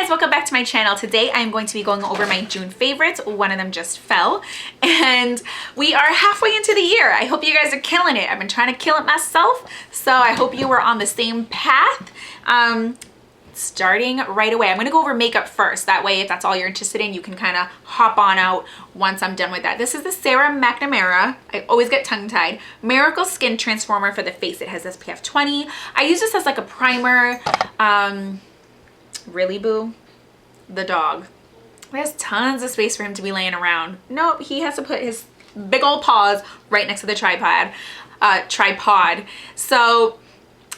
guys, welcome back to my channel. Today I'm going to be going over my June favorites. One of them just fell and we are halfway into the year. I hope you guys are killing it. I've been trying to kill it myself, so I hope you were on the same path. Starting right away, I'm going to go over makeup first. That way, if that's all you're interested in, you can kind of hop on out once I'm done with that. This is the Sarah McNamara, I always get tongue-tied, Miracle Skin Transformer for the face. It has SPF 20. I use this as like a primer. Really, boo? The dog. There's tons of space for him to be laying around. Nope, he has to put his big old paws right next to the tripod. So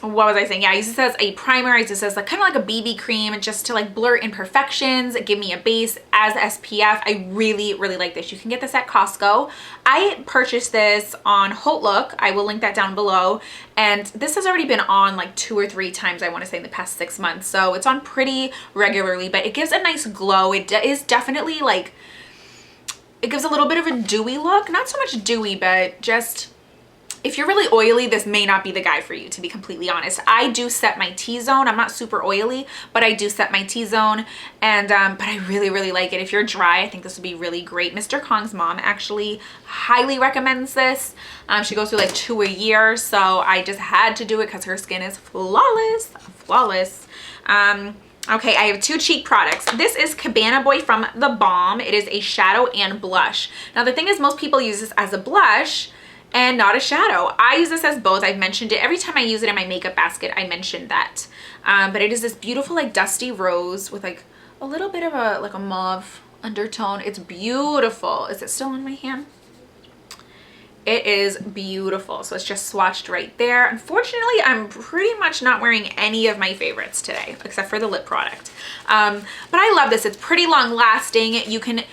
what was I saying? Yeah, I use this as a primer. I use this as like kind of like a BB cream just to like blur imperfections, give me a base as SPF. I really like this. You can get this at Costco. I purchased this on HauteLook. I will link that down below. And this has already been on like 2 or 3 times, I want to say, in the past 6 months. So it's on pretty regularly, but it gives a nice glow. It is definitely like, it gives a little bit of a dewy look. Not so much dewy, but just, if you're really oily, this may not be the guy for you, to be completely honest. I do set my T-zone. I'm not super oily, but I do set my T-zone, and but I really like it. If you're dry, I think this would be really great. Mr. Kong's mom actually highly recommends this. She goes through like 2 a year, so I just had to do it because her skin is flawless. Okay, I have 2 cheek products. This is Cabana Boy from The Balm. It is a shadow and blush. Now the thing is, most people use this as a blush and not a shadow. I use this as both. I've mentioned it every time I use it in my makeup basket. I mentioned that, but it is this beautiful like dusty rose with like a little bit of a like a mauve undertone. It's beautiful. Is it still on my hand? It is beautiful. So it's just swatched right there. Unfortunately, I'm pretty much not wearing any of my favorites today, except for the lip product. But I love this. It's pretty long lasting. You can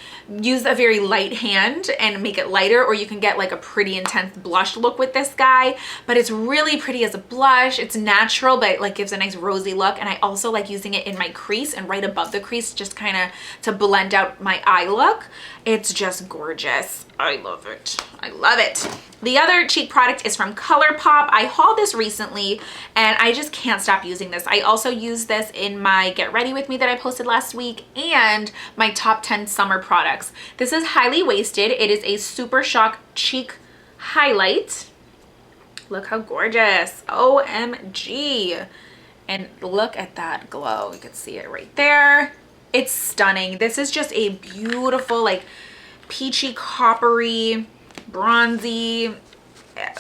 use a very light hand and make it lighter, or you can get like a pretty intense blush look with this guy. But it's really pretty as a blush. It's natural, but it like gives a nice rosy look. And I also like using it in my crease and right above the crease, just kind of to blend out my eye look. It's just gorgeous. I love it. I love it. The other cheek product is from ColourPop. I hauled this recently and I just can't stop using this. I also use this in my Get Ready With Me that I posted last week and my top 10 summer products. This is Highly Wasted. It is a Super Shock cheek highlight. Look how gorgeous. OMG. And look at that glow. You can see it right there. It's stunning. This is just a beautiful like peachy, coppery, bronzy,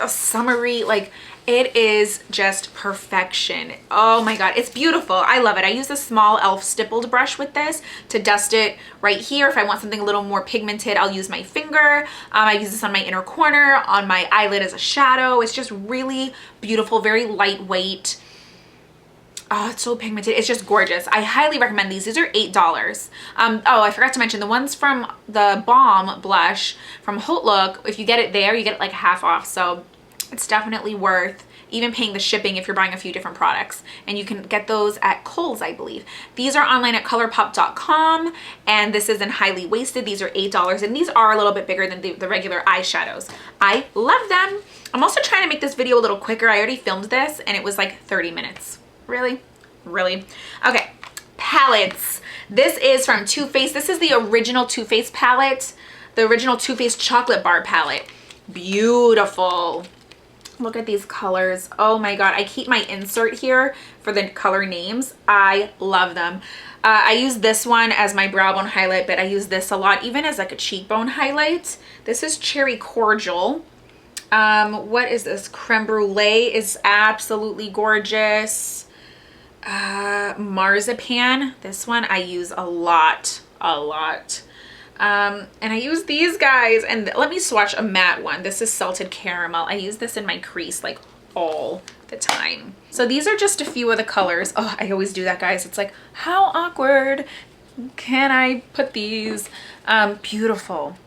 summery, like it is just perfection. Oh my god, it's beautiful. I love it. I use a small e.l.f. stippled brush with this to dust it right here. If I want something a little more pigmented, I'll use my finger. I use this on my inner corner, on my eyelid as a shadow. It's just really beautiful, very lightweight. Oh, it's so pigmented. It's just gorgeous. I highly recommend these. These are $8. Oh, I forgot to mention the ones from the Balm blush from HauteLook. If you get it there, you get it like half off. So it's definitely worth even paying the shipping if you're buying a few different products. And you can get those at Kohl's, I believe. These are online at colourpop.com. And this is in Highly Wasted. These are $8. And these are a little bit bigger than the regular eyeshadows. I love them. I'm also trying to make this video a little quicker. I already filmed this and it was like 30 minutes. Really? Okay, palettes. This is from Too Faced. This is the original Too Faced palette, the original Too Faced chocolate bar palette. Beautiful. Look at these colors. Oh my god, I keep my insert here for the color names. I love them. I use this one as my brow bone highlight, but I use this a lot even as like a cheekbone highlight. This is Cherry Cordial. What is this? Creme Brulee is absolutely gorgeous. Marzipan, this one I use a lot. And I use these guys, and let me swatch a matte one. This is Salted Caramel. I use this in my crease like all the time. So these are just a few of the colors. Oh, I always do that, guys. It's like, how awkward can I put these? Beautiful.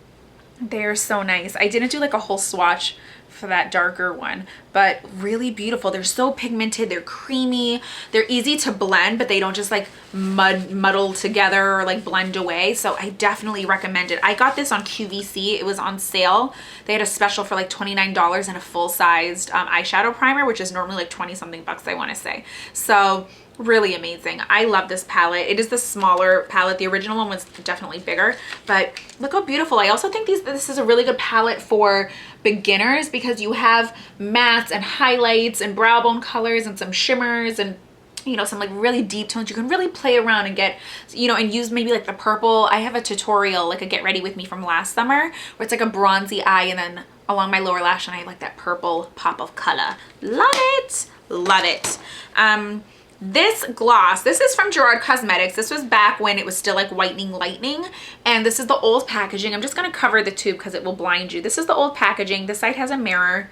They're so nice. I didn't do like a whole swatch for that darker one, but really beautiful. They're so pigmented, they're creamy, they're easy to blend, but they don't just like muddle together or like blend away. So I definitely recommend it. I got this on QVC. It was on sale. They had a special for like $29 and a full-sized eyeshadow primer, which is normally like 20 something bucks, I want to say. So Really amazing. I love this palette. It is the smaller palette. The original one was definitely bigger, but look how beautiful. I also think this is a really good palette for beginners because you have mattes and highlights and brow bone colors and some shimmers and, you know, some like really deep tones. You can really play around and get, you know, and use maybe like the purple. I have a tutorial, like a get ready with me from last summer, where it's like a bronzy eye and then along my lower lash line I have like that purple pop of color. Love it. Love it. This gloss, this is from Gerard Cosmetics. This was back when it was still like whitening lightning, and this is the old packaging. I'm just going to cover the tube because it will blind you. This is the old packaging. This side has a mirror,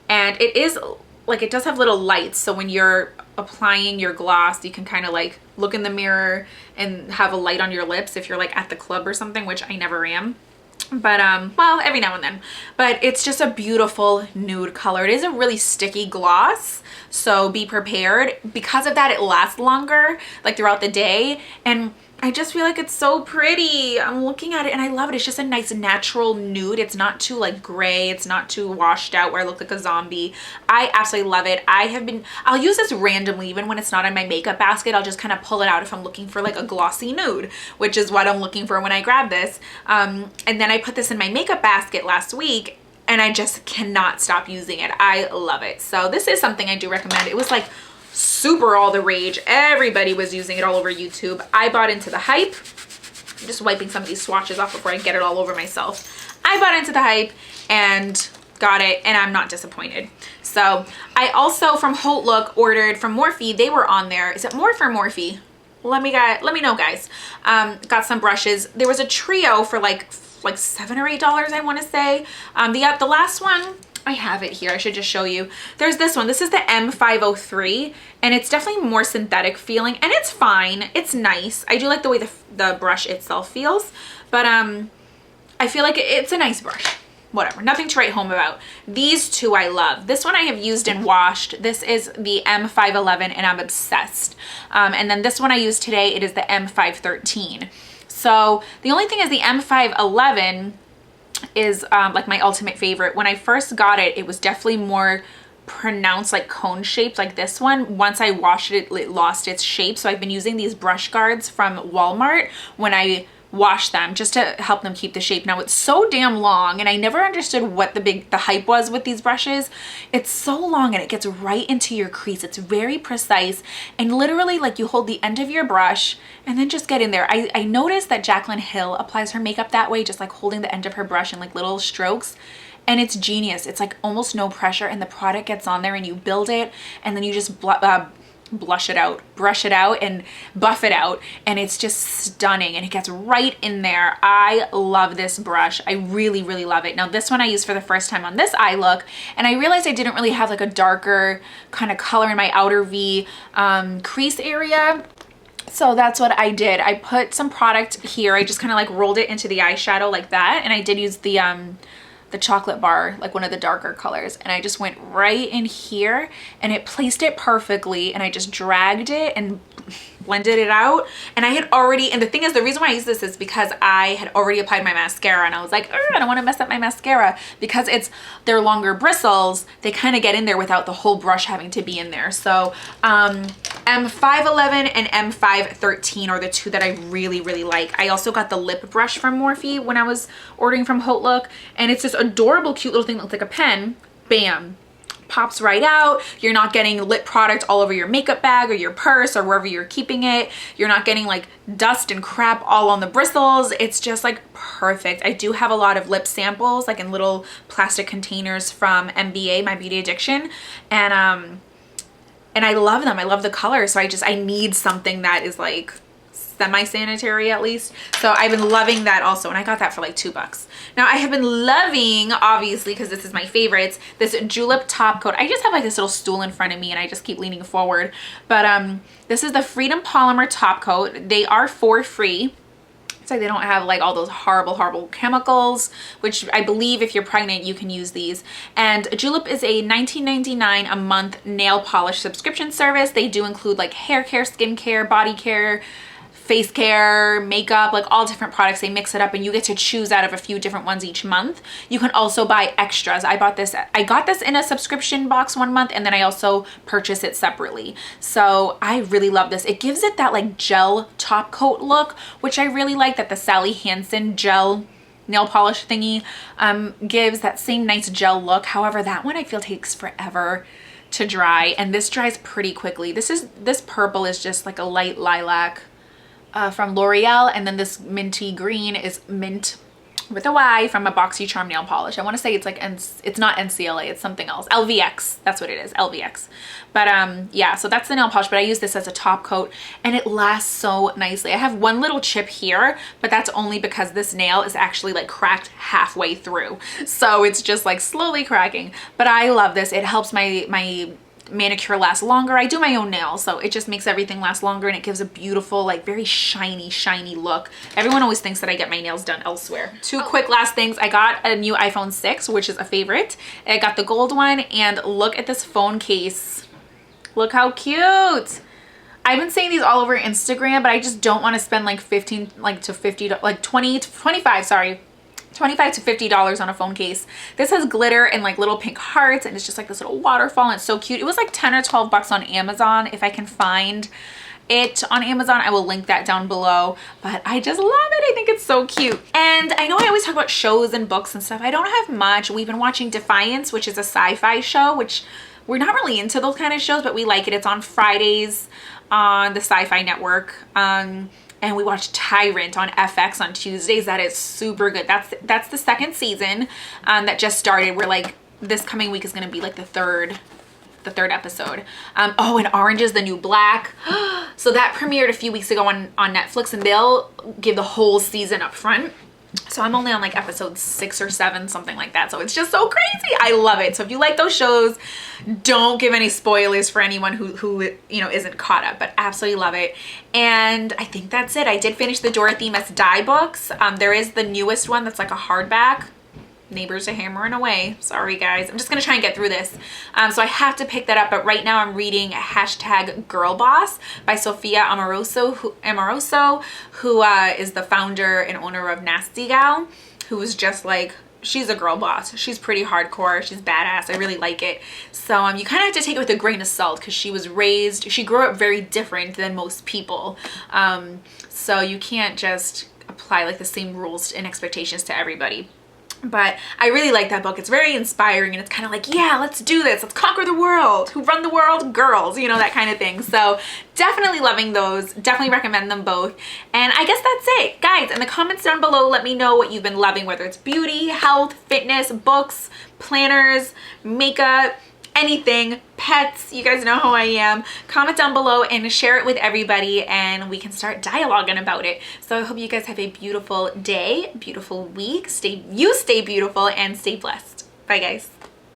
and it is like, it does have little lights, so when you're applying your gloss you can kind of like look in the mirror and have a light on your lips if you're like at the club or something, which I never am. But well, every now and then. But it's just a beautiful nude color. It is a really sticky gloss, so be prepared. Because of that, it lasts longer, like throughout the day, and I just feel like it's so pretty. I'm looking at it and I love it. It's just a nice natural nude. It's not too like gray. It's not too washed out where I look like a zombie. I absolutely love it. I'll use this randomly, even when it's not in my makeup basket. I'll just kind of pull it out if I'm looking for like a glossy nude, which is what I'm looking for when I grab this. And then I put this in my makeup basket last week and I just cannot stop using it. I love it. So this is something I do recommend. It was like super all the rage. Everybody was using it all over YouTube. I bought into the hype. I'm just wiping some of these swatches off before I get it all over myself. I bought into the hype and got it, and I'm not disappointed. So I also from Haute Look ordered from Morphe. They were on there. Is it Morphe or Morphe? Let me know, guys. Got some brushes. There was a trio for like $7 or $8, I want to say. The last one, I have it here. I should just show you. There's this one. This is the M503, and it's definitely more synthetic feeling, and it's fine. It's nice. I do like the way the brush itself feels, but I feel like it's a nice brush. Whatever. Nothing to write home about. These two I love. This one I have used and washed. This is the M511, and I'm obsessed. And then this one I used today, it is the M513. So the only thing is the M511 is like my ultimate favorite. When I first got it, it was definitely more pronounced, like cone shaped, like this one. Once I washed it, it lost its shape. So I've been using these brush guards from Walmart when I wash them, just to help them keep the shape. Now it's so damn long, and I never understood what the hype was with these brushes. It's so long and it gets right into your crease. It's very precise, and literally like you hold the end of your brush and then just get in there. I noticed that Jaclyn Hill applies her makeup that way, just like holding the end of her brush in like little strokes, and it's genius. It's like almost no pressure, and the product gets on there and you build it, and then you just blush it out, brush it out, and buff it out, and it's just stunning, and it gets right in there. I love this brush. I really, really love it. Now this one I used for the first time on this eye look, and I realized I didn't really have like a darker kind of color in my outer V crease area. So that's what I did. I put some product here. I just kind of like rolled it into the eyeshadow like that, and I did use the chocolate bar, like one of the darker colors, and I just went right in here and it placed it perfectly, and I just dragged it and blended it out. And I had already, and the thing is, the reason why I use this is because I had already applied my mascara, and I was like, I don't want to mess up my mascara, because they're longer bristles, they kind of get in there without the whole brush having to be in there. So M511 and M513 are the two that I really, really like. I also got the lip brush from Morphe when I was ordering from Haute Look, and it's this adorable cute little thing that looks like a pen. Bam, pops right out. You're not getting lip product all over your makeup bag or your purse or wherever you're keeping it. You're not getting like dust and crap all on the bristles. It's just like perfect. I do have a lot of lip samples like in little plastic containers from MBA, My Beauty Addiction, and I love them. I love the color. So I need something that is like semi-sanitary at least. So I've been loving that also, and I got that for like $2. Now I have been loving, obviously, because this is my favorites, this julep top coat. I just have like this little stool in front of me and I just keep leaning forward, but this is the Freedom Polymer top coat. They are free. It's like they don't have like all those horrible chemicals, which I believe if you're pregnant you can use these. And Julep is a $19.99 a month nail polish subscription service. They do include like hair care, skin care, body care, face care, makeup, like all different products. They mix it up and you get to choose out of a few different ones each month. You can also buy extras. I got this in a subscription box one month, and then I also purchased it separately. So I really love this. It gives it that like gel top coat look, which I really like, that the Sally Hansen gel nail polish thingy gives that same nice gel look. However, that one I feel takes forever to dry, and this dries pretty quickly. This purple is just like a light lilac from L'Oreal, and then this minty green is mint with a Y from a BoxyCharm nail polish. I want to say it's like, it's not NCLA, it's something else. LVX, that's what it is, LVX. But yeah, so that's the nail polish, but I use this as a top coat and it lasts so nicely. I have one little chip here, but that's only because this nail is actually like cracked halfway through. So it's just like slowly cracking, but I love this. It helps my manicure lasts longer. I do my own nails, so it just makes everything last longer, and it gives a beautiful, like very shiny look. Everyone always thinks that I get my nails done elsewhere. Two quick last things. I got a new iPhone 6, which is a favorite. I got the gold one, and look at this phone case. Look how cute. I've been saying these all over Instagram, but I just don't want to spend like $25 to $50 on a phone case. This has glitter and like little pink hearts, and it's just like this little waterfall, and it's so cute. It was like 10 or 12 bucks on Amazon. If I can find it on Amazon, I will link that down below, but I just love it. I think it's so cute. And I know I always talk about shows and books and stuff. I don't have much. We've been watching Defiance, which is a sci-fi show, which we're not really into those kind of shows, but we like it. It's on Fridays on the Sci-Fi Network. And we watched Tyrant on FX on Tuesdays. That is super good. That's the second season that just started. We're like, this coming week is gonna be like the third episode. Oh, and Orange is the New Black. So that premiered a few weeks ago on Netflix, and they'll give the whole season up front. So I'm only on like episode 6 or 7, something like that. So it's just so crazy. I love it. So if you like those shows, don't give any spoilers for anyone who you know isn't caught up, but absolutely love it. And I think that's it. I did finish the Dorothy Must Die books. There is the newest one that's like a hardback. Neighbors are hammering away. Sorry guys. I'm just gonna try and get through this. So I have to pick that up, but right now I'm reading #Girlboss by Sophia Amoruso, who is the founder and owner of Nasty Gal, who is just like, she's a girl boss. She's pretty hardcore. She's badass. I really like it. So you kind of have to take it with a grain of salt, because she grew up very different than most people. So you can't just apply like the same rules and expectations to everybody. But I really like that book. It's very inspiring, and it's kind of like, yeah, let's do this. Let's conquer the world. Who run the world? Girls, you know, that kind of thing. So definitely loving those. Definitely recommend them both. And I guess that's it. Guys, in the comments down below, let me know what you've been loving, whether it's beauty, health, fitness, books, planners, makeup, anything, pets. You guys know how I am. Comment down below and share it with everybody, and we can start dialoguing about it. So I hope you guys have a beautiful day, beautiful week. Stay beautiful, and stay blessed. Bye guys.